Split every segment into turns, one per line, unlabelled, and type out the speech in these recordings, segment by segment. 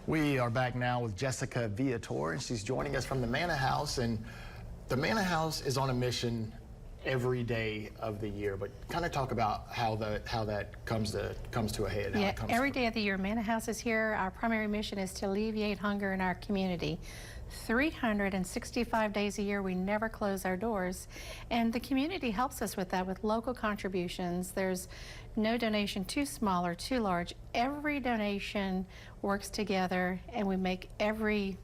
We are back now with Jessica Viator, and she's joining us from the Manna House. And the Manna House is on a mission every day of the year, but kind of talk about how that comes to a head.
Yeah, every day of the year, Manna House is here. Our primary mission is to alleviate hunger in our community. 365 days a year, we never close our doors, and the community helps us with that with local contributions. There's no donation too small or too large. Every donation works together, and we make every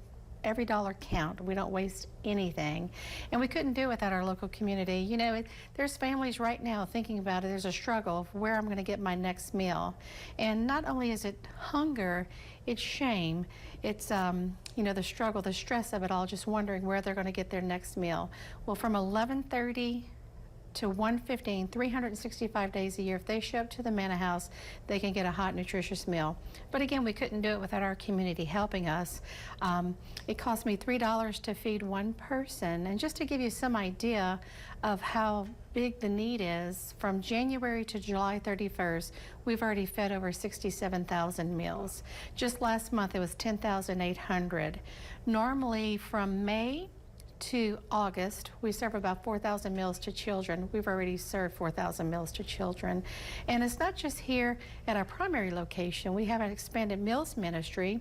dollar count. We don't waste anything. And we couldn't do it without our local community. You know, there's families right now thinking about it. There's a struggle of where I'm going to get my next meal. And not only is it hunger, it's shame. It's, you know, the struggle, the stress of it all, just wondering where they're going to get their next meal. Well, from 11:30 to 1:15, 365 days a year, if they show up to the Manna House, they can get a hot, nutritious meal. But again, we couldn't do it without our community helping us. It cost me $3 to feed one person. And just to give you some idea of how big the need is, from January to July 31st, we've already fed over 67,000 meals. Just last month, it was 10,800. Normally, from May to August, we serve about 4,000 meals to children. We've already served 4,000 meals to children. And it's not just here at our primary location. We have an expanded meals ministry,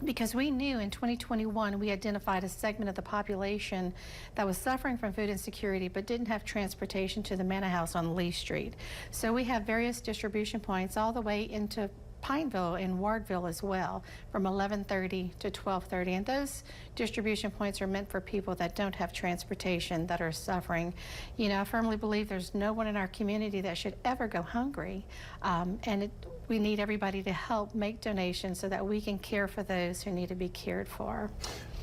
because we knew in 2021 we identified a segment of the population that was suffering from food insecurity but didn't have transportation to the Manna House on Lee Street. So we have various distribution points all the way into Pineville and Wardville as well, from 11:30 to 12:30. And those distribution points are meant for people that don't have transportation, that are suffering. You know, I firmly believe there's no one in our community that should ever go hungry. We need everybody to help make donations so that we can care for those who need to be cared for.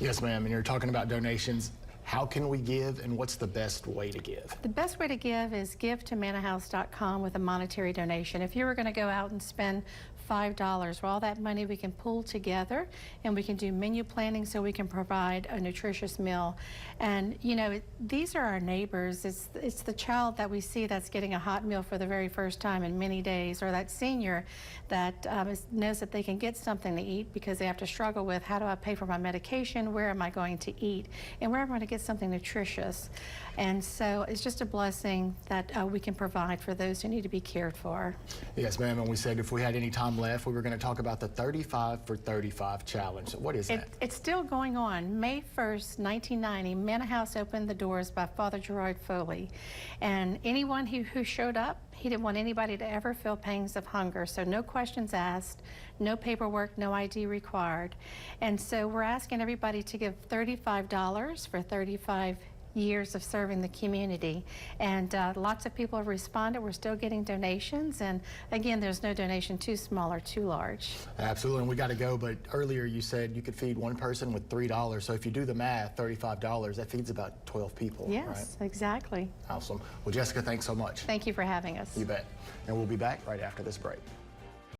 Yes, ma'am. And you're talking about donations. How can we give, and what's the best way to give?
The best way to give is give to mannahouse.com with a monetary donation. If you were going to go out and spend $5, well, all that money we can pool together, and we can do menu planning so we can provide a nutritious meal. And you know, these are our neighbors. It's the child that we see that's getting a hot meal for the very first time in many days, or that senior that knows that they can get something to eat because they have to struggle with, how do I pay for my medication, where am I going to eat, and where am I going to get something nutritious. And so it's just a blessing that we can provide for those who need to be cared for.
Yes, ma'am. And we said if we had any time left, we were going to talk about the 35 for 35 challenge. So what is that?
It's still going on. May 1st, 1990, Manna House opened the doors by Father Gerard Foley. And anyone who showed up, he didn't want anybody to ever feel pangs of hunger. So no questions asked, no paperwork, no ID required. And so we're asking everybody to give $35 for 35 years of serving the community. And lots of people have responded. We're still getting donations. And again, there's no donation too small or too large.
Absolutely. And we got to go. But earlier you said you could feed one person with $3. So if you do the math, $35, that feeds about 12 people.
Yes, right? Exactly.
Awesome. Well, Jessica, thanks so much.
Thank you for having us.
You bet. And we'll be back right after this break.